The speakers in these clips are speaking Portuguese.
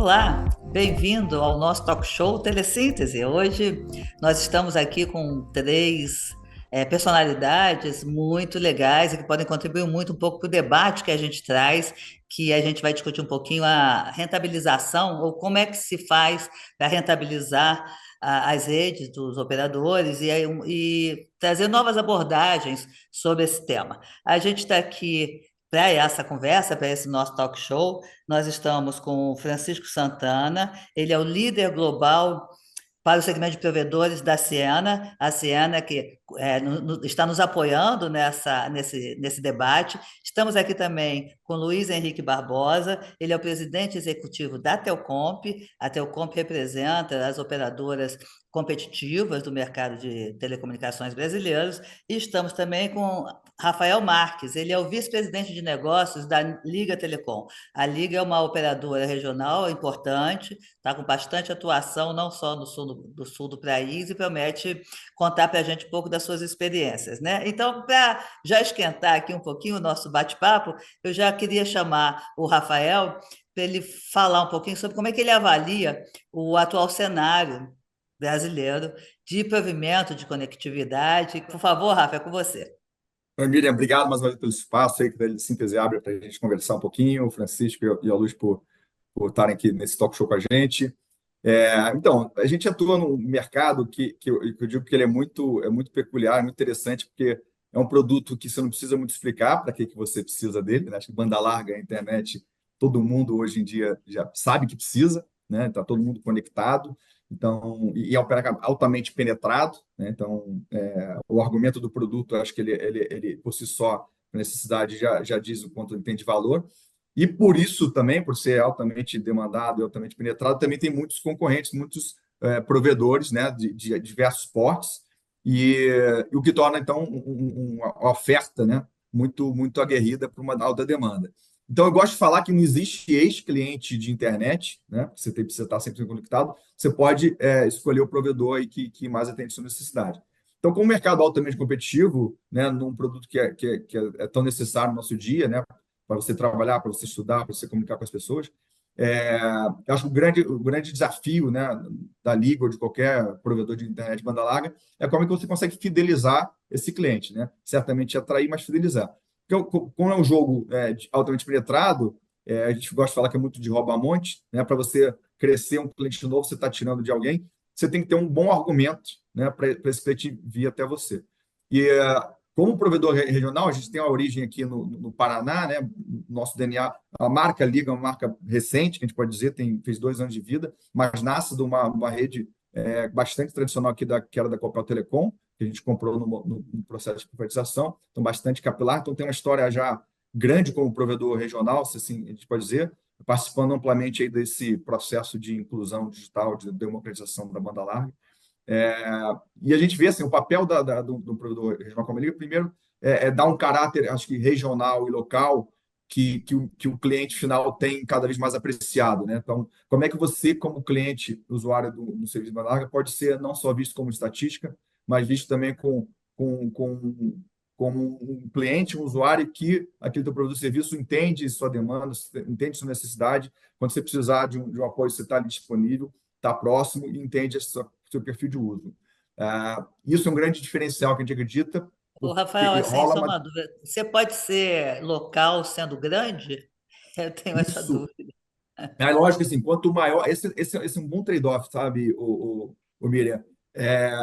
Olá, bem-vindo ao nosso talk show Telesíntese. Hoje nós estamos aqui com três personalidades muito legais e que podem contribuir muito um pouco para o debate que a gente traz, que a gente vai discutir um pouquinho a rentabilização ou como é que se faz para rentabilizar as redes dos operadores e trazer novas abordagens sobre esse tema. A gente está aqui para essa conversa, para esse nosso talk show. Nós estamos com o Francisco Santana, ele é o líder global para o segmento de provedores da Ciena, a Ciena que está nos apoiando nesse debate. Estamos aqui também com Luiz Henrique Barbosa, ele é o presidente executivo da Telcomp. A Telcomp representa as operadoras competitivas do mercado de telecomunicações brasileiros. E estamos também com Rafael Marques, ele é o vice-presidente de negócios da Liga Telecom. A Liga é uma operadora regional importante, está com bastante atuação, não só no sul do país, e promete contar para a gente um pouco das suas experiências, né? Então, para já esquentar aqui um pouquinho o nosso bate-papo, eu já queria chamar o Rafael para ele falar um pouquinho sobre como é que ele avalia o atual cenário brasileiro de provimento, de conectividade. Por favor, Rafa, é com você. Oi, Miriam, obrigado mais uma vez pelo espaço aí que a Síntese abre para a gente conversar um pouquinho, o Francisco e a Luz por estarem aqui nesse talk show com a gente. Então, a gente atua num mercado que eu digo que ele é muito peculiar, muito interessante, porque é um produto que você não precisa muito explicar para que você precisa dele, né? Acho que banda larga, internet, todo mundo hoje em dia já sabe que precisa, né? Está todo mundo conectado, então, e é altamente penetrado, né? Então, o argumento do produto, eu acho que ele por si só, a necessidade já diz o quanto ele tem de valor. E por isso também, por ser altamente demandado e altamente penetrado, também tem muitos concorrentes, muitos provedores, né, de diversos portes, e o que torna, então, uma oferta, né, muito aguerrida para uma alta demanda. Então, eu gosto de falar que não existe ex-cliente de internet, né, você precisa estar sempre conectado, você pode escolher o provedor aí que mais atende a sua necessidade. Então, com o mercado altamente competitivo, né, num produto que é tão necessário no nosso dia, né, para você trabalhar, para você estudar, para você comunicar com as pessoas. Eu acho que o grande desafio, né, da Liga ou de qualquer provedor de internet de banda larga é como é que você consegue fidelizar esse cliente, né? Certamente atrair, mas fidelizar. Porque, como é um jogo altamente penetrado, a gente gosta de falar que é muito de rouba-monte, né? Para você crescer um cliente novo, você está tirando de alguém, você tem que ter um bom argumento, né, para esse cliente vir até você. E como provedor regional, a gente tem a origem aqui no Paraná, né? Nosso DNA, a marca Liga é uma marca recente, que a gente pode dizer, fez 2 anos de vida, mas nasce de uma rede bastante tradicional aqui, que era da Copel Telecom, que a gente comprou no processo de privatização, então bastante capilar, então tem uma história já grande como provedor regional, se assim a gente pode dizer, participando amplamente aí desse processo de inclusão digital, de democratização da banda larga. É, e a gente vê assim, o papel do provedor regional como liga, primeiro, dar um caráter, acho que regional e local, que o cliente final tem cada vez mais apreciado, né? Então, como é que você, como cliente, usuário do serviço de banda larga, pode ser não só visto como estatística, mas visto também com, com, como um cliente, um usuário que aquele teu produto ou serviço entende sua demanda, entende sua necessidade, quando você precisar de um apoio, você está ali disponível, está próximo e entende seu perfil de uso. Isso é um grande diferencial que a gente acredita, Ô, Rafael, porque assim, rola só uma. uma dúvida. Você pode ser local sendo grande? Eu tenho essa Isso. dúvida. É lógico que assim, quanto maior. Esse é um bom trade-off, sabe, o Miriam?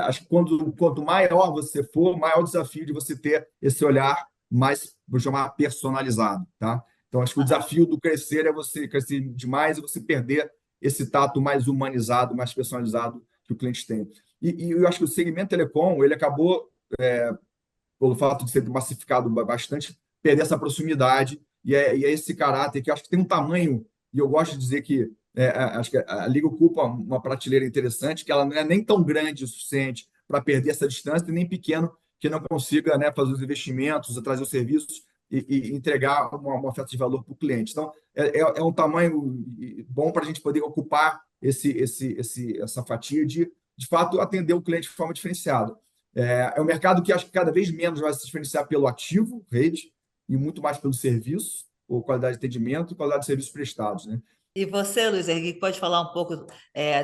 Acho que quanto maior você for, maior o desafio de você ter esse olhar mais, vou chamar, personalizado, tá? Então, acho que o Aham. desafio do crescer é você crescer demais e você perder esse tato mais humanizado, mais personalizado que o cliente tem. E eu acho que o segmento telecom, ele acabou, pelo fato de ser massificado bastante, perder essa proximidade e é esse caráter que eu acho que tem um tamanho, e eu gosto de dizer que acho que a Liga ocupa uma prateleira interessante, que ela não é nem tão grande o suficiente para perder essa distância, e nem pequeno que não consiga, né, fazer os investimentos, trazer os serviços e entregar uma oferta de valor para o cliente. Então, é um tamanho bom para a gente poder ocupar essa fatia de fato, atender o cliente de forma diferenciada. Um mercado que acho que cada vez menos vai se diferenciar pelo ativo, rede, e muito mais pelo serviço, ou qualidade de atendimento e qualidade de serviços prestados, né? E você, Luiz Henrique, pode falar um pouco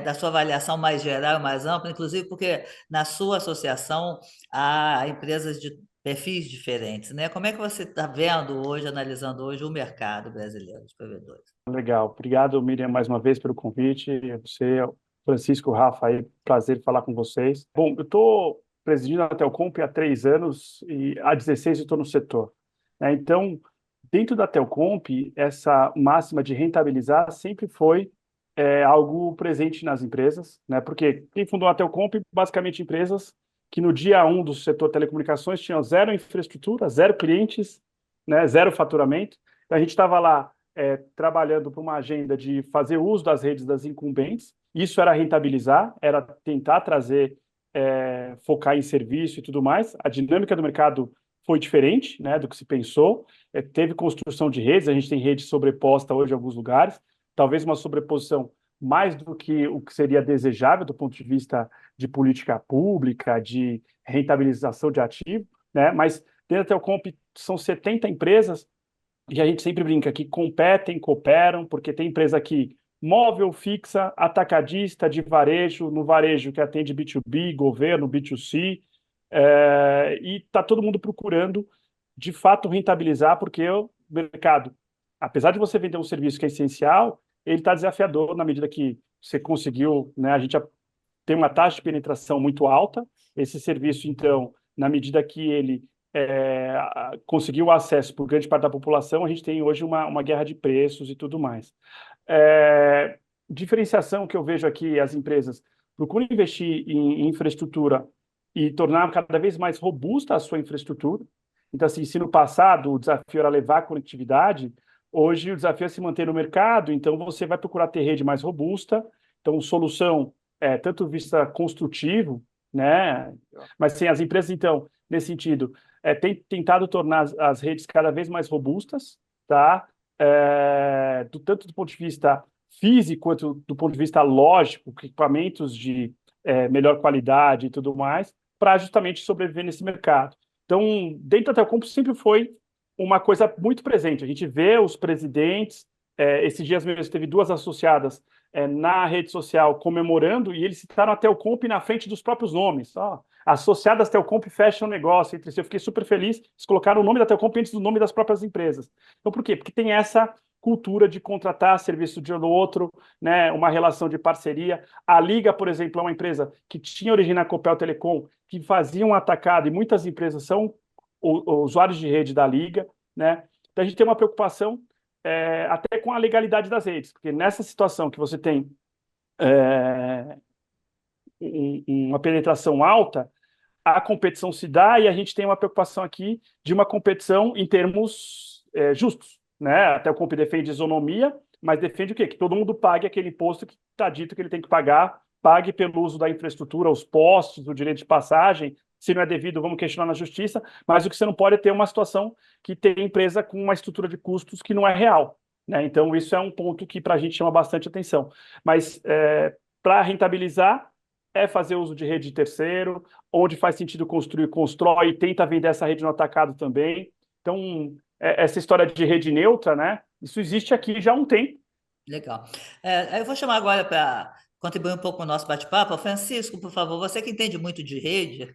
da sua avaliação mais geral, mais ampla, inclusive porque na sua associação há empresas de perfis diferentes, né? Como é que você está vendo hoje, analisando hoje o mercado brasileiro de provedores? Legal. Obrigado, Miriam, mais uma vez pelo convite. Você, Francisco, Rafa, aí, prazer falar com vocês. Bom, eu estou presidindo a Telcomp há 3 anos e há 16 eu estou no setor. Então, dentro da Telcomp, essa máxima de rentabilizar sempre foi algo presente nas empresas, né? Porque quem fundou a Telcomp, basicamente empresas que no dia 1 do setor telecomunicações tinham zero infraestrutura, zero clientes, né? Zero faturamento. Então, a gente estava lá trabalhando para uma agenda de fazer uso das redes das incumbentes. Isso era rentabilizar, era tentar trazer, focar em serviço e tudo mais. A dinâmica do mercado foi diferente, né, do que se pensou. Teve construção de redes, a gente tem rede sobreposta hoje em alguns lugares, talvez uma sobreposição mais do que o que seria desejável do ponto de vista de política pública, de rentabilização de ativo, né? Mas dentro da Telcomp são 70 empresas e a gente sempre brinca que competem, cooperam, porque tem empresa aqui móvel, fixa, atacadista, de varejo, no varejo que atende B2B, governo, B2C, e está todo mundo procurando, de fato, rentabilizar, porque o mercado, apesar de você vender um serviço que é essencial, ele está desafiador na medida que você conseguiu, né, a gente tem uma taxa de penetração muito alta, esse serviço, então, na medida que ele conseguiu acesso por grande parte da população, a gente tem hoje uma guerra de preços e tudo mais. Diferenciação que eu vejo aqui, as empresas procuram investir em infraestrutura e tornar cada vez mais robusta a sua infraestrutura. Então, assim, se no passado o desafio era levar a conectividade, hoje o desafio é se manter no mercado, então você vai procurar ter rede mais robusta, então solução tanto vista construtivo, né? Mas sim, as empresas, então, nesse sentido, têm tentado tornar as redes cada vez mais robustas, tá? Tanto do ponto de vista físico quanto do ponto de vista lógico, equipamentos de melhor qualidade e tudo mais, para justamente sobreviver nesse mercado. Então, dentro da Telcom sempre foi uma coisa muito presente. A gente vê os presidentes, esses dias mesmo teve duas associadas na rede social comemorando, e eles citaram a Telcomp na frente dos próprios nomes. Associadas Telcomp fecham um negócio entre si. Eu fiquei super feliz. Eles colocaram o nome da Telcomp antes do nome das próprias empresas. Então, por quê? Porque tem essa cultura de contratar serviço de um do outro, né, uma relação de parceria. A Liga, por exemplo, é uma empresa que tinha origem na Copel Telecom, que fazia um atacado, e muitas empresas são usuários de rede da Liga, né? Então, a gente tem uma preocupação até com a legalidade das redes, porque nessa situação que você tem uma penetração alta, a competição se dá e a gente tem uma preocupação aqui de uma competição em termos justos, né? Até o Comp defende isonomia, mas defende o quê? Que todo mundo pague aquele imposto que está dito que ele tem que pagar, pague pelo uso da infraestrutura, os postos, o direito de passagem. Se não é devido, vamos questionar na justiça, mas o que você não pode é ter uma situação que tem empresa com uma estrutura de custos que não é real, né? Então, isso é um ponto que para a gente chama bastante atenção. Mas para rentabilizar, fazer uso de rede de terceiro, onde faz sentido construir, constrói, tenta vender essa rede no atacado também. Então, essa história de rede neutra, né? Isso existe aqui já há um tempo. Legal. Eu vou chamar agora para contribuir um pouco com o nosso bate-papo. Francisco, por favor, você que entende muito de rede,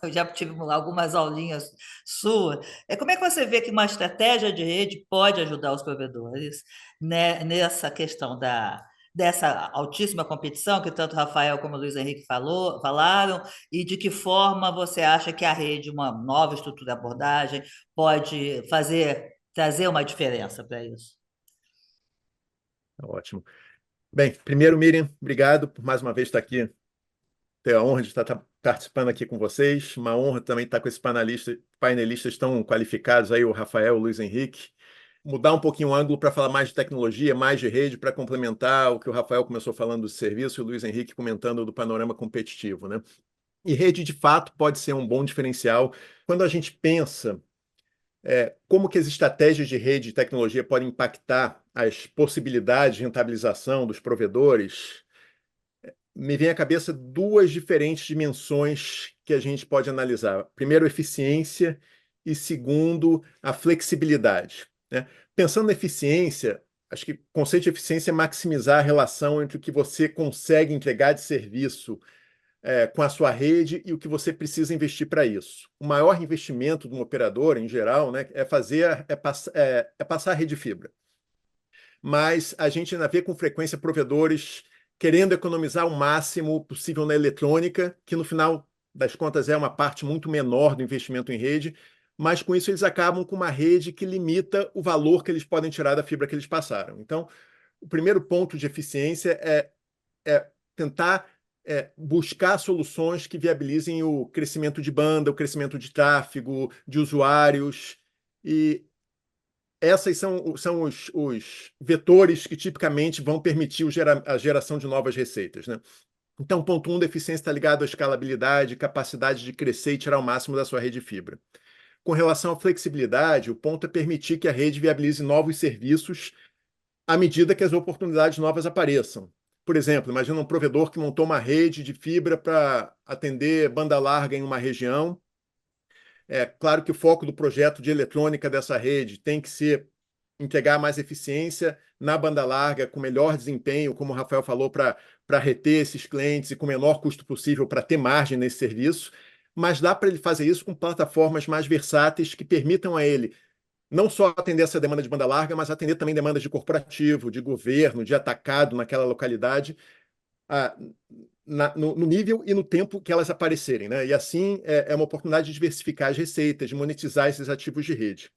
eu já tive algumas aulinhas suas. Como é que você vê que uma estratégia de rede pode ajudar os provedores, né, nessa questão dessa altíssima competição que tanto o Rafael como o Luiz Henrique falaram, e de que forma você acha que a rede, uma nova estrutura de abordagem, pode trazer uma diferença para isso? Ótimo. Bem, primeiro, Miriam, obrigado por mais uma vez estar aqui. Ter a honra de estar participando aqui com vocês. Uma honra também estar com esses painelistas tão qualificados aí, o Rafael, o Luiz Henrique. Mudar um pouquinho o ângulo para falar mais de tecnologia, mais de rede, para complementar o que o Rafael começou falando do serviço e o Luiz Henrique comentando do panorama competitivo, né? E rede, de fato, pode ser um bom diferencial. Quando a gente pensa como que as estratégias de rede e tecnologia podem impactar as possibilidades de rentabilização dos provedores, me vem à cabeça duas diferentes dimensões que a gente pode analisar. Primeiro, eficiência e segundo, a flexibilidade, né? Pensando na eficiência, acho que o conceito de eficiência é maximizar a relação entre o que você consegue entregar de serviço com a sua rede e o que você precisa investir para isso. O maior investimento de um operador, em geral, né, é passar a rede fibra. Mas a gente ainda vê com frequência provedores querendo economizar o máximo possível na eletrônica, que no final das contas é uma parte muito menor do investimento em rede, mas com isso eles acabam com uma rede que limita o valor que eles podem tirar da fibra que eles passaram. Então, o primeiro ponto de eficiência é tentar buscar soluções que viabilizem o crescimento de banda, o crescimento de tráfego, de usuários, e essas são os vetores que tipicamente vão permitir a geração de novas receitas, né? Então, ponto 1 da eficiência está ligado à escalabilidade, capacidade de crescer e tirar o máximo da sua rede fibra. Com relação à flexibilidade, o ponto é permitir que a rede viabilize novos serviços à medida que as oportunidades novas apareçam. Por exemplo, imagina um provedor que montou uma rede de fibra para atender banda larga em uma região. É claro que o foco do projeto de eletrônica dessa rede tem que ser entregar mais eficiência na banda larga, com melhor desempenho, como o Rafael falou, para reter esses clientes e com o menor custo possível para ter margem nesse serviço. Mas dá para ele fazer isso com plataformas mais versáteis que permitam a ele não só atender essa demanda de banda larga, mas atender também demandas de corporativo, de governo, de atacado naquela localidade, no nível e no tempo que elas aparecerem, né? E assim é uma oportunidade de diversificar as receitas, de monetizar esses ativos de rede.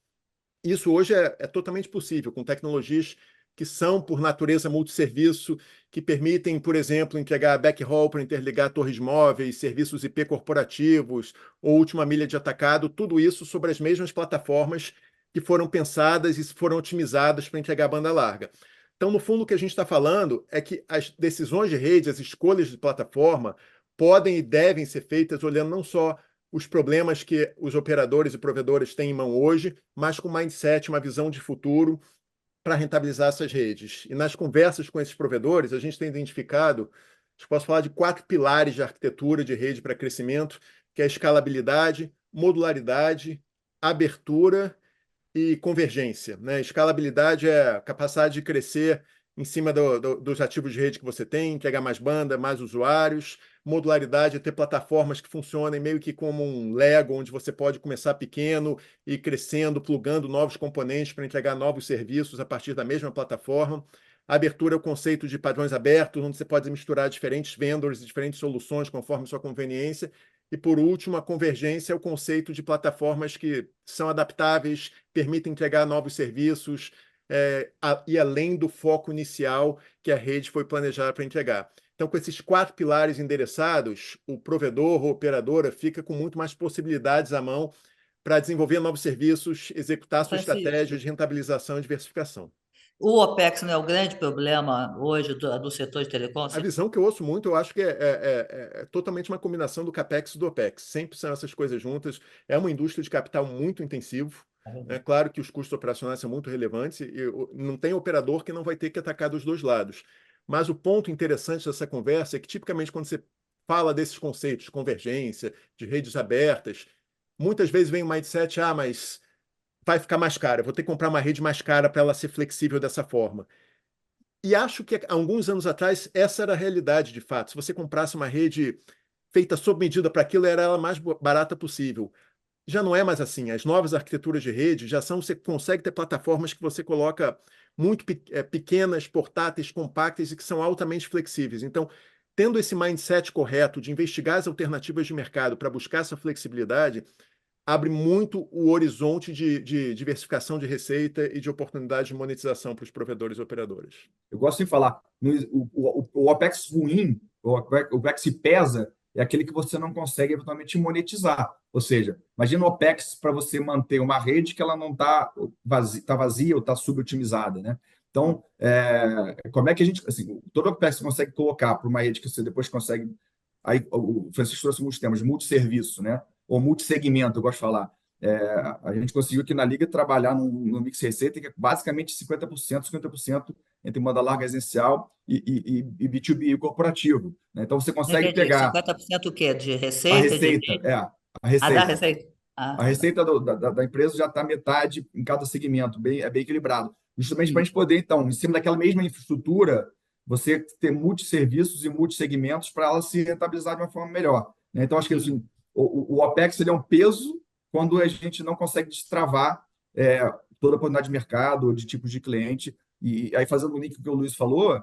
Isso hoje é totalmente possível, com tecnologias que são, por natureza, multisserviço, que permitem, por exemplo, entregar backhaul para interligar torres móveis, serviços IP corporativos ou última milha de atacado, tudo isso sobre as mesmas plataformas que foram pensadas e foram otimizadas para entregar banda larga. Então, no fundo, o que a gente está falando é que as decisões de rede, as escolhas de plataforma, podem e devem ser feitas olhando não só os problemas que os operadores e provedores têm em mão hoje, mas com mindset, uma visão de futuro para rentabilizar essas redes. E nas conversas com esses provedores, a gente tem identificado, posso falar de 4 pilares de arquitetura de rede para crescimento, que é a escalabilidade, modularidade, abertura e convergência, né? Escalabilidade é a capacidade de crescer em cima dos ativos de rede que você tem, entregar mais banda, mais usuários. Modularidade é ter plataformas que funcionem meio que como um Lego, onde você pode começar pequeno e ir crescendo, plugando novos componentes para entregar novos serviços a partir da mesma plataforma. A abertura é o conceito de padrões abertos, onde você pode misturar diferentes vendors e diferentes soluções conforme sua conveniência. E, por último, a convergência é o conceito de plataformas que são adaptáveis, permitem entregar novos serviços, e além do foco inicial que a rede foi planejada para entregar. Então, com esses 4 pilares endereçados, o provedor ou operadora fica com muito mais possibilidades à mão para desenvolver novos serviços, executar sua estratégia de rentabilização e diversificação. O OPEX não é o grande problema hoje do setor de telecom? A visão que eu ouço muito, eu acho que é totalmente uma combinação do CAPEX e do OPEX. Sempre são essas coisas juntas. É uma indústria de capital muito intensivo. É claro que os custos operacionais são muito relevantes e não tem operador que não vai ter que atacar dos dois lados. Mas o ponto interessante dessa conversa é que, tipicamente, quando você fala desses conceitos, convergência, de redes abertas, muitas vezes vem o mindset, mas vai ficar mais caro, eu vou ter que comprar uma rede mais cara para ela ser flexível dessa forma. E acho que há alguns anos atrás essa era a realidade de fato. Se você comprasse uma rede feita sob medida para aquilo, era ela mais barata possível. Já não é mais assim. As novas arquiteturas de rede já são, você consegue ter plataformas que você coloca muito pequenas, portáteis, compactas e que são altamente flexíveis. Então, tendo esse mindset correto de investigar as alternativas de mercado para buscar essa flexibilidade, abre muito o horizonte de diversificação de receita e de oportunidade de monetização para os provedores e operadoras. Eu gosto de falar, o OPEX ruim, o OPEX que pesa, é aquele que você não consegue eventualmente monetizar. Ou seja, imagina o OPEX para você manter uma rede que ela não está vazia ou está subotimizada, né? Então, como é que a gente, assim, todo OPEX você consegue colocar para uma rede que você depois consegue, aí o Francisco trouxe muitos temas, multisserviço, né? Ou multissegmento, eu gosto de falar. A gente conseguiu aqui na Liga trabalhar no mix receita que é basicamente 50% entre banda larga residencial e B2B corporativo, né? Então, você consegue pegar 50% o quê? De receita? a receita, a receita. Da receita. A receita da empresa já está metade em cada segmento, é bem equilibrado. justamente para a gente poder, então, em cima daquela mesma infraestrutura, você ter multisserviços e multissegmentos para ela se rentabilizar de uma forma melhor, né? Então, acho que assim, o OPEX ele é um peso quando a gente não consegue destravar toda a oportunidade de mercado, de tipos de cliente. E aí, fazendo o link que o Luiz falou,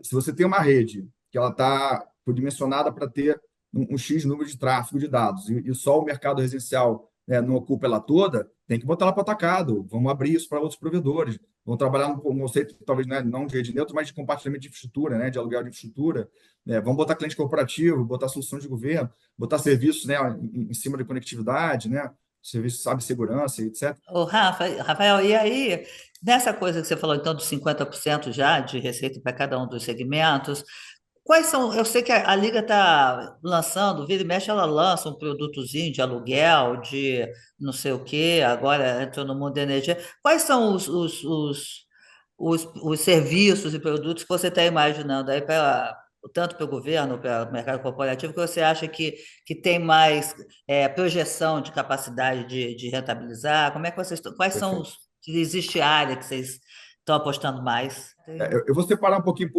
se você tem uma rede que ela está dimensionada para ter um X número de tráfego de dados, e só o mercado residencial não ocupa ela toda, tem que botar ela para atacado. Vamos abrir isso para outros provedores. Vamos trabalhar um conceito, talvez não de rede neutra, mas de compartilhamento de infraestrutura, né, de aluguel de infraestrutura. Vamos botar cliente corporativo, botar soluções de governo, botar serviços, né, em cima de conectividade, né, serviços de cibersegurança, etc. Rafael, e aí, nessa coisa que você falou, então, dos 50% já de receita para cada um dos segmentos, quais são? Eu sei que a Liga está lançando, vira e mexe, ela lança um produtozinho de aluguel, de não sei o quê, agora entrou no mundo da energia. Quais são os serviços e produtos que você está imaginando aí para tanto para o governo, para o mercado corporativo, que você acha que tem mais projeção de capacidade de rentabilizar? Como é que vocês estão? Quais são Perfeito. os. Se existe área que vocês estão apostando mais? Eu vou separar um pouquinho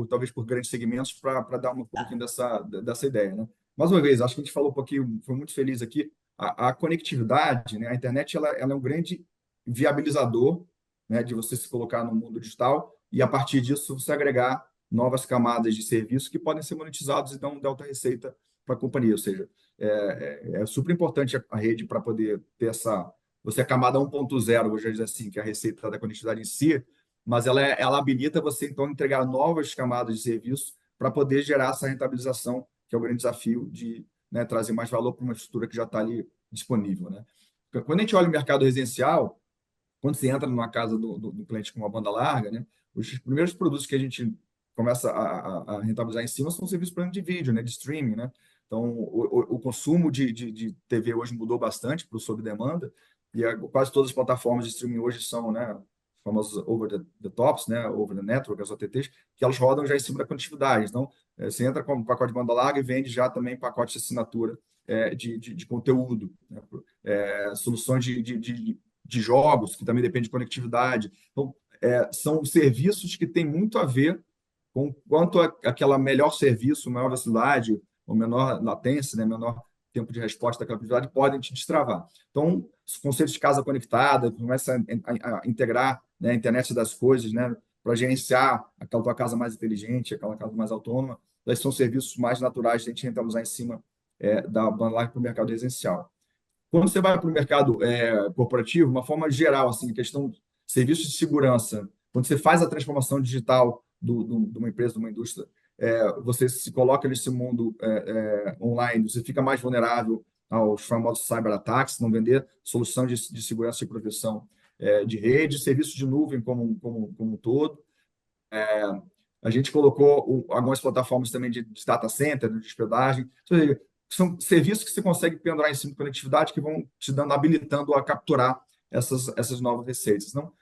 talvez por grandes segmentos para dar um pouquinho dessa ideia, né? Mais uma vez, acho que a gente falou um pouquinho, foi muito feliz aqui. A conectividade, né? A internet ela é um grande viabilizador, né? De você se colocar no mundo digital e a partir disso você agregar novas camadas de serviço que podem ser monetizados e dar um delta receita para a companhia. Ou seja, é super importante a rede para poder ter essa. Você é a camada 1.0, vou já dizer assim, que é a receita da conectividade em si, mas ela habilita você, então, a entregar novas camadas de serviço para poder gerar essa rentabilização, que é o grande desafio de, né, trazer mais valor para uma estrutura que já está ali disponível, né? Quando a gente olha o mercado residencial, quando você entra numa casa do cliente com uma banda larga, né, os primeiros produtos que a gente começa a rentabilizar em cima são os serviços, por exemplo, de vídeo, né, de streaming, né? Então, o consumo de TV hoje mudou bastante para o sob demanda, e quase todas as plataformas de streaming hoje são, né, famosas over the tops, né, over the network, as OTTs, que elas rodam já em cima da conectividade. Então, você entra com um pacote de banda larga e vende já também pacote de assinatura de conteúdo, né? Soluções de jogos, que também depende de conectividade. Então, são serviços que têm muito a ver com quanto aquela melhor serviço, maior velocidade, ou menor latência, né, menor tempo de resposta daquela atividade, podem te destravar. Então, os conceitos de casa conectada, começa a integrar, né, a internet das coisas, né, para gerenciar aquela tua casa mais inteligente, aquela casa mais autônoma. Esses são serviços mais naturais de a gente tentar usar em cima da banda larga para o mercado residencial. Quando você vai para o mercado corporativo, uma forma geral, assim, questão de serviços de segurança, quando você faz a transformação digital de uma empresa, de uma indústria, você se coloca nesse mundo online, você fica mais vulnerável aos famosos cyberataques, não vender solução de segurança e proteção de rede, serviços de nuvem como um todo. A gente colocou algumas plataformas também de data center, de hospedagem. São serviços que você consegue pendurar em cima de conectividade que vão te habilitando a capturar essas novas receitas. Então,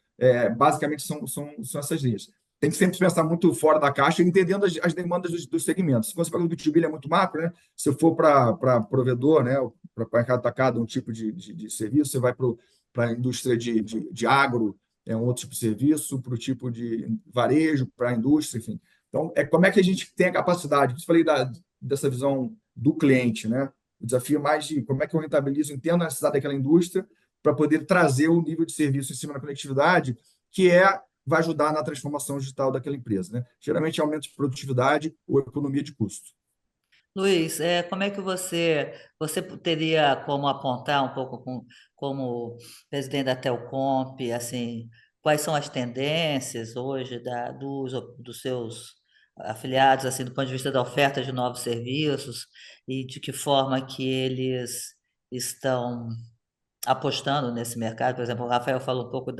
basicamente, são essas linhas. Tem que sempre pensar muito fora da caixa, entendendo as demandas dos segmentos. Quando você fala do B2B, é muito macro, né? Se eu for para provedor, né, para mercado atacado, um tipo de serviço, você vai para a indústria de agro, um outro tipo de serviço, para o tipo de varejo, para a indústria, enfim. Então, como é que a gente tem a capacidade? Eu falei dessa visão do cliente, né? O desafio é mais de como é que eu rentabilizo, entendo a necessidade daquela indústria para poder trazer o nível de serviço em cima da conectividade, que vai ajudar na transformação digital daquela empresa, né? Geralmente, aumento de produtividade ou economia de custo. Luiz, como é que você teria como apontar um pouco como presidente da Telcomp, assim, quais são as tendências hoje dos seus afiliados, assim, do ponto de vista da oferta de novos serviços e de que forma que eles estão apostando nesse mercado? Por exemplo, o Rafael falou um pouco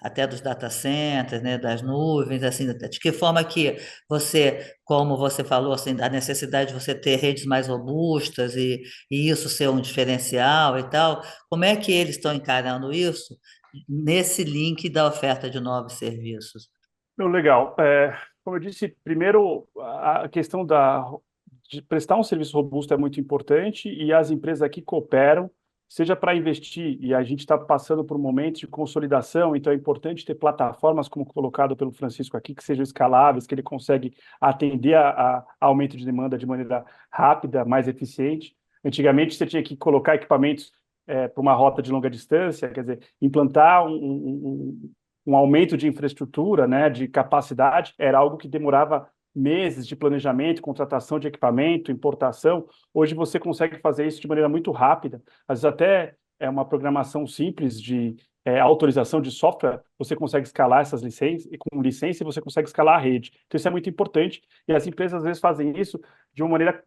até dos data centers, né, das nuvens, assim, de que forma que você, como você falou, assim, a necessidade de você ter redes mais robustas e isso ser um diferencial e tal, como é que eles estão encarando isso nesse link da oferta de novos serviços? Legal. Como eu disse, primeiro, a questão de prestar um serviço robusto é muito importante e as empresas aqui cooperam seja para investir, e a gente está passando por um momento de consolidação, então é importante ter plataformas, como colocado pelo Francisco aqui, que sejam escaláveis, que ele consegue atender a aumento de demanda de maneira rápida, mais eficiente. Antigamente, você tinha que colocar equipamentos para uma rota de longa distância, quer dizer, implantar um aumento de infraestrutura, né, de capacidade, era algo que demorava meses de planejamento, contratação de equipamento, importação. Hoje você consegue fazer isso de maneira muito rápida, às vezes até é uma programação simples de autorização de software, você consegue escalar essas licenças, e com licença você consegue escalar a rede. Então isso é muito importante, e as empresas às vezes fazem isso de uma maneira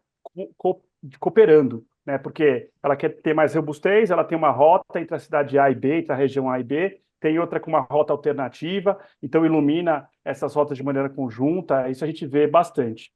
cooperando, né? Porque ela quer ter mais robustez, ela tem uma rota entre a cidade A e B, entre a região A e B, tem outra com uma rota alternativa, então ilumina essas rotas de maneira conjunta, isso a gente vê bastante.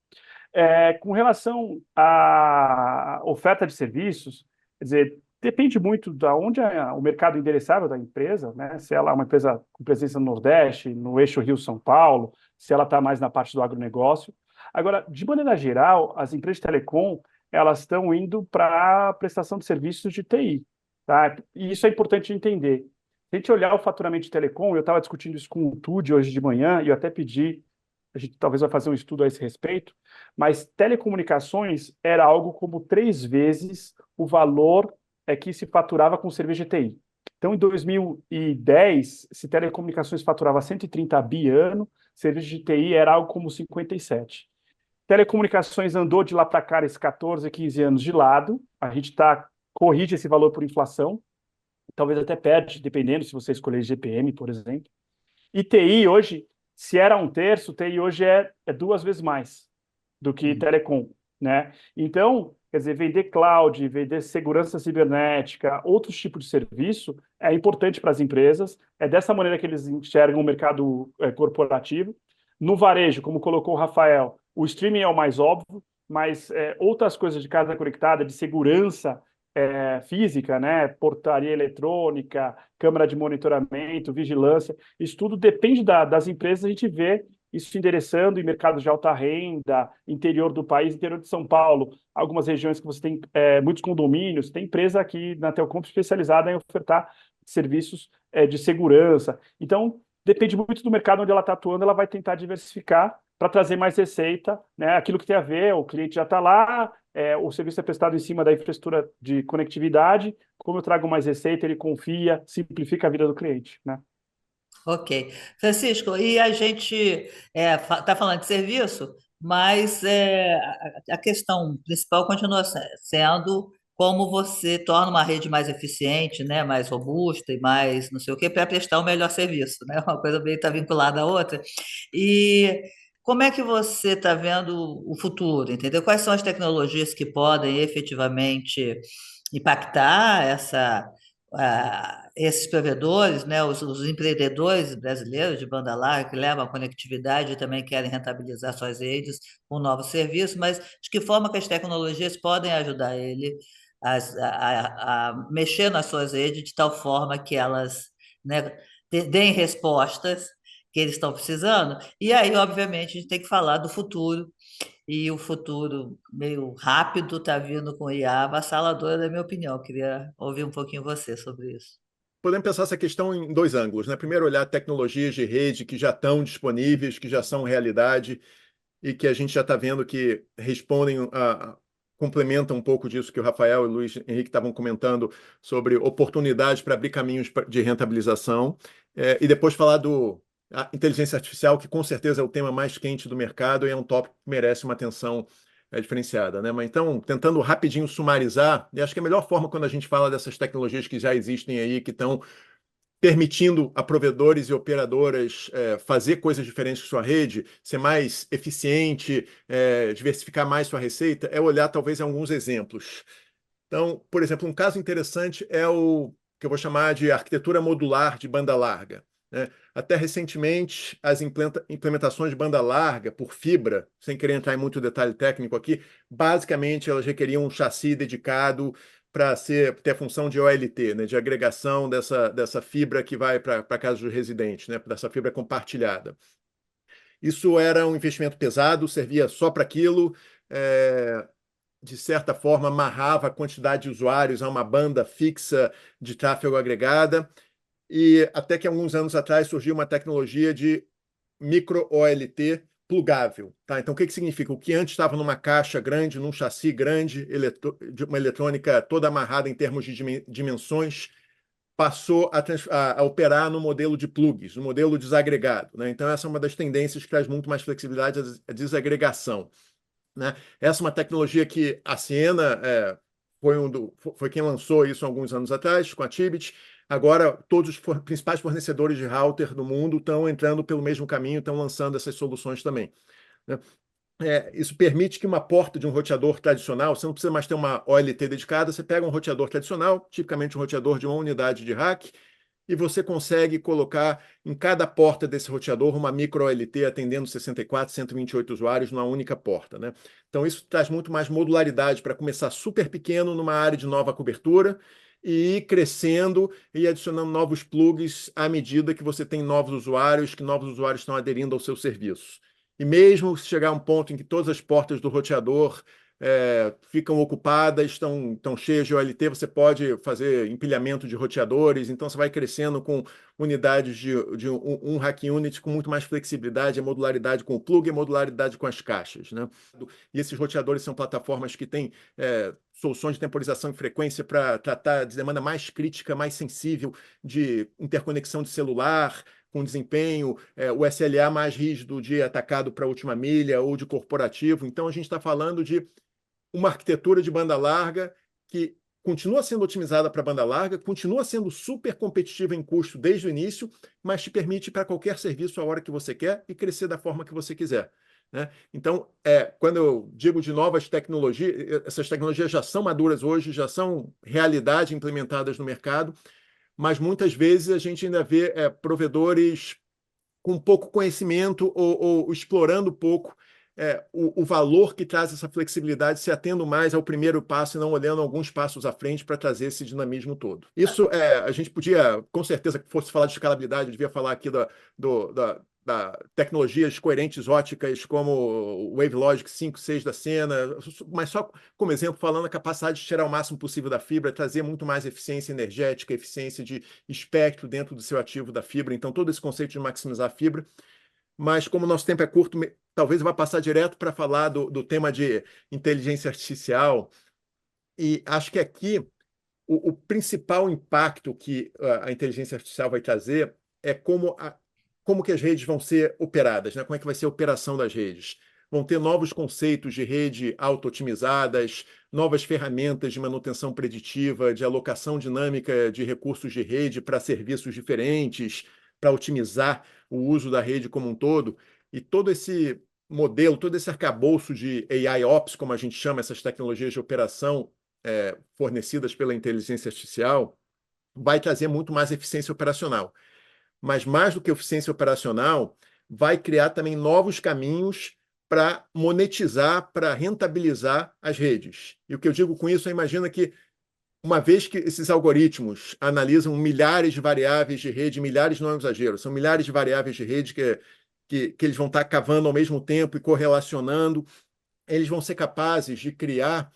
Com relação à oferta de serviços, quer dizer, depende muito de onde é o mercado endereçável da empresa, né? Se ela é uma empresa com presença no Nordeste, no eixo Rio-São Paulo, se ela está mais na parte do agronegócio. Agora, de maneira geral, as empresas de telecom, elas estão indo para a prestação de serviços de TI, tá? E isso é importante entender. Se a gente olhar o faturamento de telecom, eu estava discutindo isso com o Tude hoje de manhã, e eu até pedi, a gente talvez vai fazer um estudo a esse respeito, mas telecomunicações era algo como 3 vezes o valor que se faturava com serviço de TI. Então, em 2010, se telecomunicações faturava 130 bi ano, serviço de TI era algo como 57. Telecomunicações andou de lá para cá, esses 14, 15 anos de lado, a gente corrige esse valor por inflação, talvez até perde, dependendo se você escolher GPM, por exemplo. E TI hoje, se era 1/3, TI hoje é 2 vezes mais do que telecom, né? Então, quer dizer, vender cloud, vender segurança cibernética, outros tipos de serviço é importante para as empresas, é dessa maneira que eles enxergam o mercado corporativo. No varejo, como colocou o Rafael, o streaming é o mais óbvio, mas outras coisas de casa conectada, de segurança física, né? Portaria eletrônica, câmera de monitoramento, vigilância, isso tudo depende das empresas, a gente vê isso se endereçando em mercados de alta renda, interior do país, interior de São Paulo, algumas regiões que você tem muitos condomínios, tem empresa aqui na Telcom especializada em ofertar serviços de segurança. Então, depende muito do mercado onde ela está atuando, ela vai tentar diversificar para trazer mais receita, né? Aquilo que tem a ver, o cliente já está lá, o serviço é prestado em cima da infraestrutura de conectividade, como eu trago mais receita, ele confia, simplifica a vida do cliente, né? Ok. Francisco, e a gente está falando de serviço, mas a questão principal continua sendo como você torna uma rede mais eficiente, né, mais robusta e mais não sei o quê, para prestar o melhor serviço, né? Uma coisa bem está vinculada à outra. E como é que você está vendo o futuro, entendeu? Quais são as tecnologias que podem efetivamente impactar esses provedores, né, os empreendedores brasileiros de banda larga que levam a conectividade e também querem rentabilizar suas redes com novos serviços, mas de que forma que as tecnologias podem ajudar ele a mexer nas suas redes de tal forma que elas, né, deem respostas que eles estão precisando. E aí, obviamente, a gente tem que falar do futuro, e o futuro meio rápido está vindo com IA avassaladora, na minha opinião. Eu queria ouvir um pouquinho você sobre isso. Podemos pensar essa questão em 2 ângulos, né? Primeiro, olhar tecnologias de rede que já estão disponíveis, que já são realidade e que a gente já está vendo que respondem complementam um pouco disso que o Rafael e o Luiz Henrique estavam comentando sobre oportunidades para abrir caminhos de rentabilização. E depois falar a inteligência artificial, que com certeza é o tema mais quente do mercado e é um tópico que merece uma atenção diferenciada, né? Mas então, tentando rapidinho sumarizar, e acho que a melhor forma quando a gente fala dessas tecnologias que já existem aí, que estão permitindo a provedores e operadoras fazer coisas diferentes com sua rede, ser mais eficiente, diversificar mais sua receita, é olhar talvez alguns exemplos. Então, por exemplo, um caso interessante é o que eu vou chamar de arquitetura modular de banda larga, né? Até recentemente, as implementações de banda larga por fibra, sem querer entrar em muito detalhe técnico aqui, basicamente elas requeriam um chassi dedicado para ter a função de OLT, né, de agregação dessa fibra que vai para a casa do residente, né, dessa fibra compartilhada. Isso era um investimento pesado, servia só para aquilo, de certa forma, amarrava a quantidade de usuários a uma banda fixa de tráfego agregada, e até que alguns anos atrás surgiu uma tecnologia de micro OLT plugável. Tá? Então, o que significa? O que antes estava numa caixa grande, num chassi grande, de uma eletrônica toda amarrada em termos de dimensões, passou a operar no modelo de plugs, no modelo desagregado. Né? Então, essa é uma das tendências que traz muito mais flexibilidade, a desagregação. Né? Essa é uma tecnologia que a Ciena foi quem lançou isso alguns anos atrás, com a Tibit. Agora, todos os principais fornecedores de router do mundo estão entrando pelo mesmo caminho, estão lançando essas soluções também. Né? Isso permite que uma porta de um roteador tradicional, você não precisa mais ter uma OLT dedicada, você pega um roteador tradicional, tipicamente um roteador de uma unidade de rack, e você consegue colocar em cada porta desse roteador uma micro OLT atendendo 64, 128 usuários numa única porta. Né? Então, isso traz muito mais modularidade para começar super pequeno numa área de nova cobertura e ir crescendo e adicionando novos plugs à medida que você tem novos usuários, que novos usuários estão aderindo ao seu serviço. E mesmo se chegar a um ponto em que todas as portas do roteador ficam ocupadas, estão cheias de OLT, você pode fazer empilhamento de roteadores, então você vai crescendo com unidades de um rack unit com muito mais flexibilidade, a modularidade com o plug e a modularidade com as caixas. Né? E esses roteadores são plataformas que têm soluções de temporização e frequência para tratar de demanda mais crítica, mais sensível de interconexão de celular, com desempenho, o SLA mais rígido de atacado para a última milha ou de corporativo. Então, a gente está falando de uma arquitetura de banda larga que continua sendo otimizada para banda larga, continua sendo super competitiva em custo desde o início, mas te permite ir para qualquer serviço a hora que você quer e crescer da forma que você quiser. Né? Então, quando eu digo de novas tecnologias, essas tecnologias já são maduras hoje, já são realidade implementadas no mercado, mas muitas vezes a gente ainda vê provedores com pouco conhecimento ou explorando pouco o valor que traz essa flexibilidade, se atendo mais ao primeiro passo e não olhando alguns passos à frente para trazer esse dinamismo todo. Isso a gente podia, com certeza, que fosse falar de escalabilidade, eu devia falar aqui da tecnologias coerentes óticas como o WaveLogic 5, 6 da Ciena, mas só como exemplo, falando a capacidade de tirar o máximo possível da fibra, trazer muito mais eficiência energética, eficiência de espectro dentro do seu ativo da fibra. Então, todo esse conceito de maximizar a fibra. Mas, como o nosso tempo é curto, talvez eu vá passar direto para falar do tema de inteligência artificial. E acho que aqui o principal impacto que a inteligência artificial vai trazer é como que as redes vão ser operadas, né? Como é que vai ser a operação das redes. Vão ter novos conceitos de rede auto-otimizadas, novas ferramentas de manutenção preditiva, de alocação dinâmica de recursos de rede para serviços diferentes, para otimizar o uso da rede como um todo. E todo esse modelo, todo esse arcabouço de AIOps, como a gente chama essas tecnologias de operação fornecidas pela inteligência artificial, vai trazer muito mais eficiência operacional. Mas mais do que eficiência operacional, vai criar também novos caminhos para monetizar, para rentabilizar as redes. E o que eu digo com isso, imagina que uma vez que esses algoritmos analisam milhares de variáveis de rede, milhares não é um exagero, são milhares de variáveis de rede que eles vão estar cavando ao mesmo tempo e correlacionando, eles vão ser capazes de criar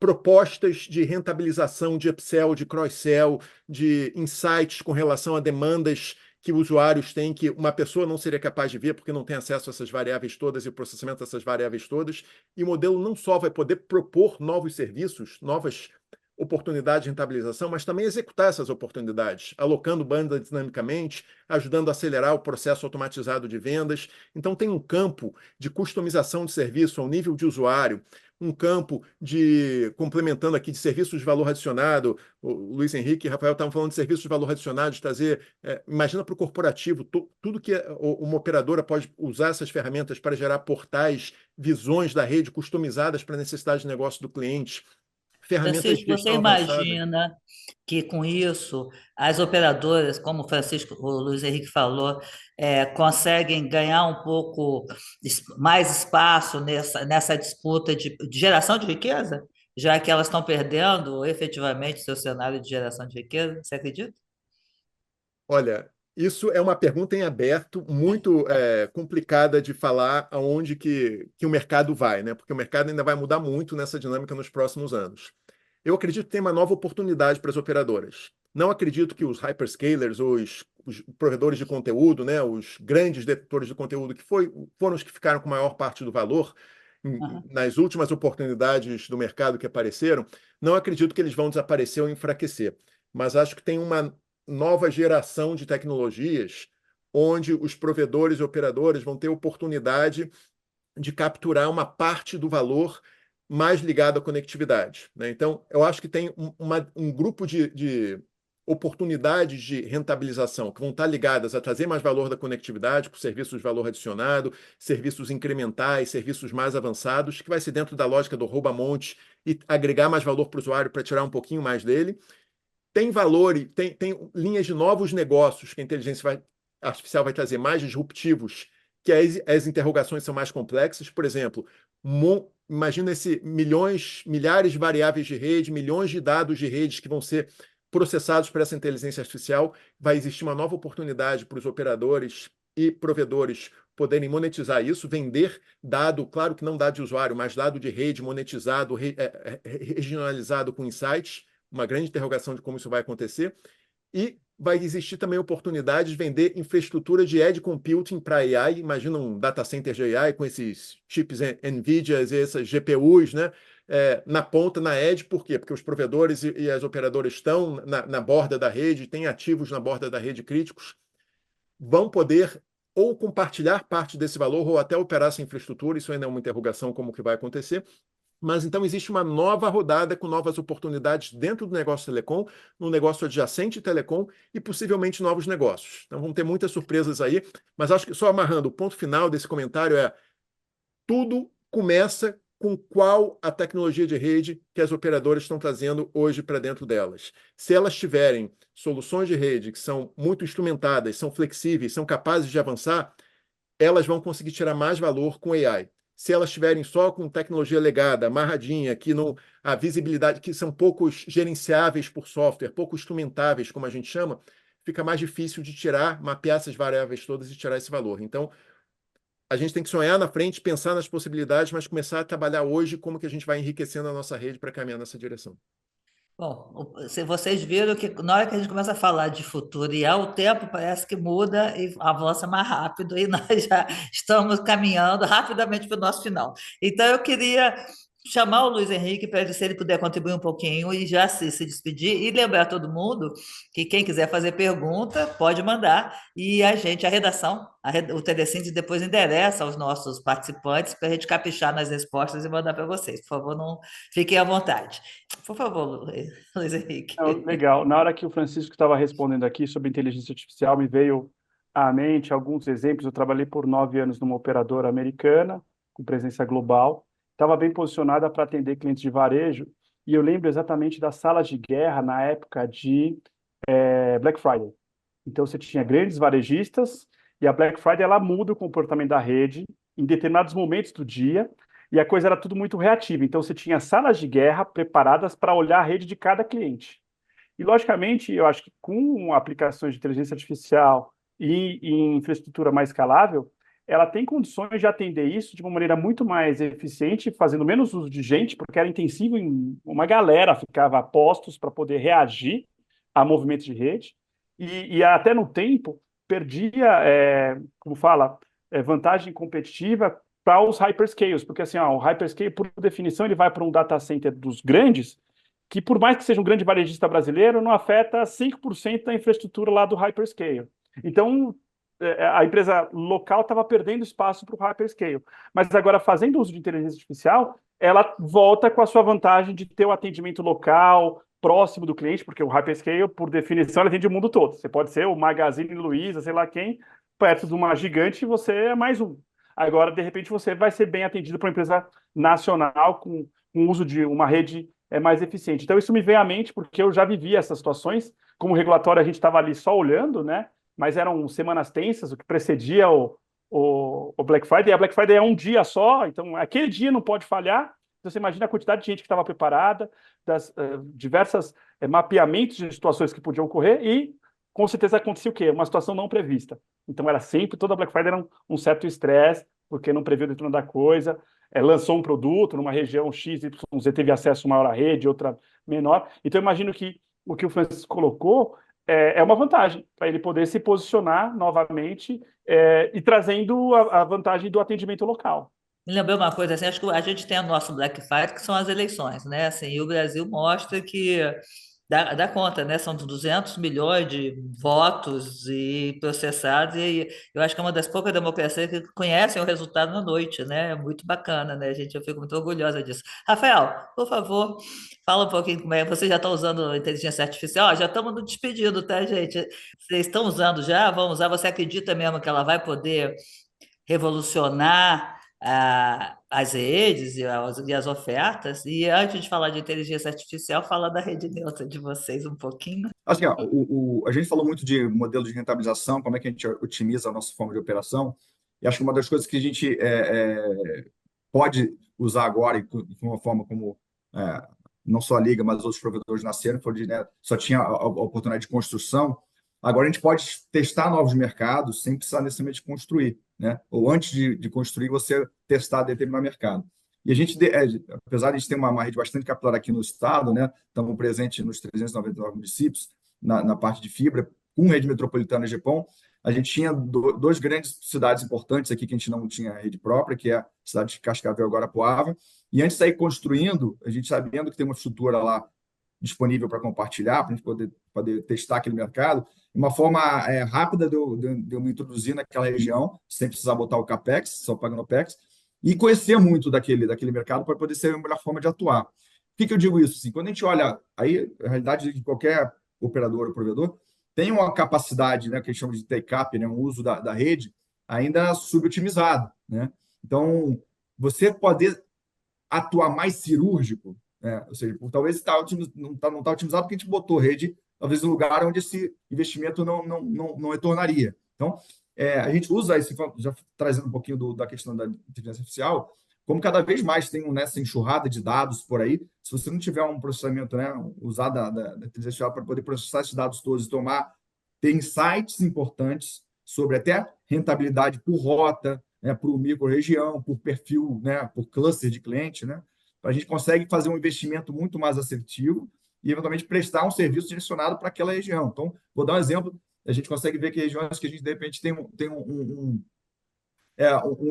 propostas de rentabilização, de upsell, de cross-sell, de insights com relação a demandas que usuários têm, que uma pessoa não seria capaz de ver porque não tem acesso a essas variáveis todas e o processamento dessas variáveis todas. E o modelo não só vai poder propor novos serviços, novas oportunidades de rentabilização, mas também executar essas oportunidades, alocando banda dinamicamente, ajudando a acelerar o processo automatizado de vendas. Então, tem um campo de customização de serviço ao nível de usuário, um campo de, complementando aqui, de serviços de valor adicionado. O Luiz Henrique e Rafael estavam falando de serviços de valor adicionado, de trazer, imagina para o corporativo, tudo que uma operadora pode usar essas ferramentas para gerar portais, visões da rede customizadas para a necessidade de negócio do cliente, ferramentas de Francisco, você gestão avançada. imagina que com isso as operadoras, como o Luiz Henrique falou, conseguem ganhar um pouco mais espaço nessa disputa de geração de riqueza, já que elas estão perdendo efetivamente seu cenário de geração de riqueza? Você acredita? Olha, Isso é uma pergunta em aberto, muito complicada de falar aonde que o mercado vai, né? Porque o mercado ainda vai mudar muito nessa dinâmica nos próximos anos. Eu acredito que tem uma nova oportunidade para as operadoras. Não acredito que os hyperscalers, os provedores de conteúdo, né, os grandes detentores de conteúdo, foram os que ficaram com a maior parte do valor nas últimas oportunidades do mercado que apareceram, não acredito que eles vão desaparecer ou enfraquecer. Mas acho que tem uma nova geração de tecnologias onde os provedores e operadores vão ter oportunidade de capturar uma parte do valor mais ligado à conectividade, né? Então, eu acho que tem um grupo de oportunidades de rentabilização que vão estar ligadas a trazer mais valor da conectividade, com serviços de valor adicionado, serviços incrementais, serviços mais avançados, que vai ser dentro da lógica do rouba-monte e agregar mais valor para o usuário para tirar um pouquinho mais dele. Tem valor e tem linhas de novos negócios que a inteligência artificial vai trazer mais disruptivos, que as interrogações são mais complexas. Por exemplo, imagina milhares de variáveis de rede, milhões de dados de redes que vão ser processados por essa inteligência artificial. Vai existir uma nova oportunidade para os operadores e provedores poderem monetizar isso, vender dado, claro que não dado de usuário, mas dado de rede monetizado, regionalizado com insights. Uma grande interrogação de como isso vai acontecer. E vai existir também oportunidade de vender infraestrutura de edge computing para AI. Imagina um data center de AI com esses chips NVIDIA e essas GPUs, né? Na ponta, na edge. Por quê? Porque os provedores e as operadoras estão na borda da rede, têm ativos na borda da rede críticos, vão poder ou compartilhar parte desse valor ou até operar essa infraestrutura. Isso ainda é uma interrogação como que vai acontecer. Mas então existe uma nova rodada com novas oportunidades dentro do negócio telecom, no negócio adjacente telecom e possivelmente novos negócios. Então vamos ter muitas surpresas aí, mas acho que só amarrando, o ponto final desse comentário é: tudo começa com qual a tecnologia de rede que as operadoras estão trazendo hoje para dentro delas. Se elas tiverem soluções de rede que são muito instrumentadas, são flexíveis, são capazes de avançar, elas vão conseguir tirar mais valor com AI. Se elas estiverem só com tecnologia legada, amarradinha, que não, a visibilidade, que são poucos gerenciáveis por software, pouco instrumentáveis, como a gente chama, fica mais difícil de tirar, mapear essas variáveis todas e tirar esse valor. Então, a gente tem que sonhar na frente, pensar nas possibilidades, mas começar a trabalhar hoje como que a gente vai enriquecendo a nossa rede para caminhar nessa direção. Bom, se vocês viram que na hora que a gente começa a falar de futuro e o tempo parece que muda e avança mais rápido e nós já estamos caminhando rapidamente para o nosso final. Então, eu queria chamar o Luiz Henrique para ele, se ele puder contribuir um pouquinho e já se despedir e lembrar todo mundo que quem quiser fazer pergunta pode mandar e a redação, o Telecine depois endereça aos nossos participantes para a gente caprichar nas respostas e mandar para vocês. Por favor, não fiquem à vontade. Por favor, Luiz Henrique. Legal. Na hora que o Francisco estava respondendo aqui sobre inteligência artificial, me veio à mente alguns exemplos. Eu trabalhei por 9 anos numa operadora americana, com presença global. Estava bem posicionada para atender clientes de varejo, e eu lembro exatamente das salas de guerra na época de Black Friday. Então, você tinha grandes varejistas, e a Black Friday ela muda o comportamento da rede em determinados momentos do dia, e a coisa era tudo muito reativa. Então, você tinha salas de guerra preparadas para olhar a rede de cada cliente. E, logicamente, eu acho que com aplicações de inteligência artificial e infraestrutura mais escalável, ela tem condições de atender isso de uma maneira muito mais eficiente, fazendo menos uso de gente, porque era intensivo em uma galera ficava a postos para poder reagir a movimentos de rede, e até no tempo perdia, como fala, vantagem competitiva para os hyperscales, porque assim, o hyperscale, por definição, ele vai para um data center dos grandes, que por mais que seja um grande varejista brasileiro, não afeta 5% da infraestrutura lá do hyperscale. Então, a empresa local estava perdendo espaço para o hyperscale. Mas agora, fazendo uso de inteligência artificial, ela volta com a sua vantagem de ter o atendimento local, próximo do cliente, porque o hyperscale, por definição, ele atende o mundo todo. Você pode ser o Magazine Luiza, sei lá quem, perto de uma gigante, você é mais um. Agora, de repente, você vai ser bem atendido por uma empresa nacional com o uso de uma rede mais eficiente. Então, isso me veio à mente, porque eu já vivi essas situações. Como regulatório, a gente estava ali só olhando, né? Mas eram semanas tensas, o que precedia o Black Friday. A Black Friday é um dia só, então aquele dia não pode falhar. Então, você imagina a quantidade de gente que estava preparada, das diversas mapeamentos de situações que podiam ocorrer, e com certeza acontecia o quê? Uma situação não prevista. Então era sempre, toda Black Friday era um certo estresse, porque não previu determinada coisa, lançou um produto numa região X, Y, Z, teve acesso maior à rede, outra menor. Então eu imagino que o que o Francisco colocou é uma vantagem para ele poder se posicionar novamente e trazendo a vantagem do atendimento local. Me lembrou uma coisa assim, acho que a gente tem o nosso Black Friday, que são as eleições, né? Assim, e o Brasil mostra que dá conta, né? São 200 milhões de votos e processados, e eu acho que é uma das poucas democracias que conhecem o resultado na noite, né? É muito bacana, né, gente? Eu fico muito orgulhosa disso. Rafael, por favor, fala um pouquinho como é. Vocês já estão usando inteligência artificial? Ó, já estamos no despedido, tá, gente? Vocês estão usando já? Vão usar? Você acredita mesmo que ela vai poder revolucionar as redes e as ofertas? E antes de falar de inteligência artificial, fala da rede neutra de vocês um pouquinho. Acho que a gente falou muito de modelo de rentabilização, como é que a gente otimiza a nossa forma de operação, e acho que uma das coisas que a gente pode usar agora, e de uma forma como não só a Liga, mas outros provedores nasceram, foi só tinha a oportunidade de construção. Agora a gente pode testar novos mercados sem precisar necessariamente construir, né? Ou antes de construir, você testar determinado mercado. E a gente, apesar de a gente ter uma rede bastante capilar aqui no estado, né? Estamos presentes nos 399 municípios, na parte de fibra, com rede metropolitana de GPON. A gente tinha duas grandes cidades importantes aqui que a gente não tinha rede própria, que é a cidade de Cascavel e Guarapuava. E antes de sair construindo, a gente sabendo que tem uma estrutura lá disponível para compartilhar, para a gente poder testar aquele mercado, uma forma rápida de eu me introduzir naquela região, sem precisar botar o CAPEX, só pagando o OPEX, e conhecer muito daquele mercado para poder ser a melhor forma de atuar. Por que eu digo isso? Assim, quando a gente olha, aí a realidade de qualquer operador ou provedor tem uma capacidade, né, que a gente chama de take-up, né, um uso da rede, ainda subotimizado, né? Então, você poder atuar mais cirúrgico, ou seja, talvez não está otimizado porque a gente botou rede, talvez no lugar onde esse investimento não retornaria. Então, a gente usa isso, já trazendo um pouquinho da questão da inteligência artificial, como cada vez mais tem essa enxurrada de dados por aí, se você não tiver um processamento, né, usar da inteligência artificial para poder processar esses dados todos e ter insights importantes sobre até rentabilidade por rota, né, por micro-região, por perfil, né, por cluster de cliente, né, a gente consegue fazer um investimento muito mais assertivo e, eventualmente, prestar um serviço direcionado para aquela região. Então, vou dar um exemplo, a gente consegue ver que regiões que a gente, de repente, tem um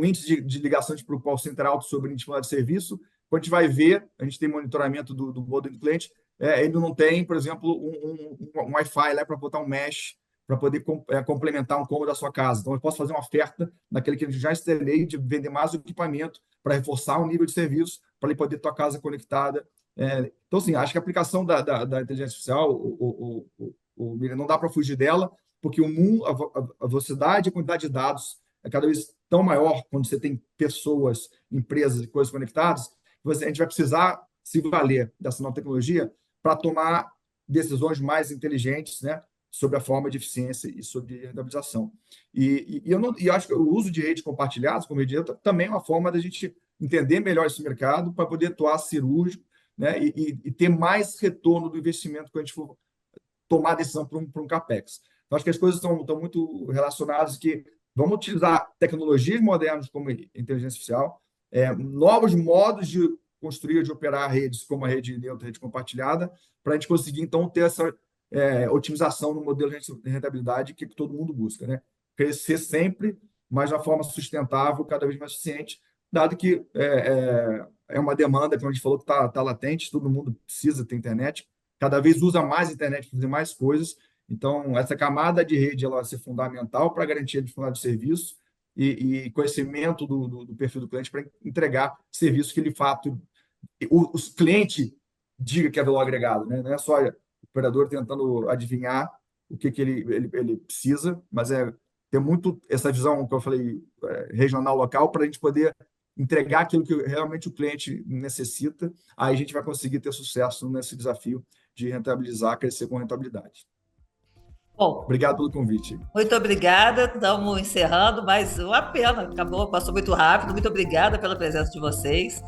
índice de ligação para o call center alto sobre disponibilidade de serviço. Quando a gente vai ver, a gente tem monitoramento do modelo do cliente, ele não tem, por exemplo, um Wi-Fi lá para botar um mesh para poder complementar um cômodo da sua casa. Então, eu posso fazer uma oferta naquele que eu já instalei de vender mais o equipamento para reforçar o nível de serviço, para ele poder ter a casa conectada. Então, assim, acho que a aplicação da inteligência artificial, não dá para fugir dela, porque o mundo, a velocidade e a quantidade de dados é cada vez tão maior quando você tem pessoas, empresas e coisas conectadas, a gente vai precisar se valer dessa nova tecnologia para tomar decisões mais inteligentes, né, sobre a forma de eficiência e sobre rentabilização. Eu acho que o uso de redes compartilhadas, como rede neutra, também é uma forma da gente entender melhor esse mercado para poder atuar cirúrgico, né, e ter mais retorno do investimento quando a gente for tomar a decisão para um CAPEX. Então, acho que as coisas estão muito relacionadas, que vamos utilizar tecnologias modernas como inteligência artificial, novos modos de construir, de operar redes, como a rede neutra, a rede compartilhada, para a gente conseguir, então, ter essa otimização no modelo de rentabilidade que todo mundo busca, né? Crescer sempre, mas de uma forma sustentável, cada vez mais eficiente, dado que é uma demanda, como a gente falou, que está latente, todo mundo precisa ter internet, cada vez usa mais internet para fazer mais coisas. Então, essa camada de rede ela vai ser fundamental para garantir a disponibilidade de serviço e conhecimento do perfil do cliente para entregar serviço que, de fato, o cliente diga que é valor agregado, né? Não é só o operador tentando adivinhar o que ele precisa, mas ter muito essa visão, que eu falei, regional, local, para a gente poder entregar aquilo que realmente o cliente necessita. Aí a gente vai conseguir ter sucesso nesse desafio de rentabilizar, crescer com rentabilidade. Bom, obrigado pelo convite. Muito obrigada, estamos encerrando, mas uma pena, acabou, passou muito rápido. Muito obrigada pela presença de vocês.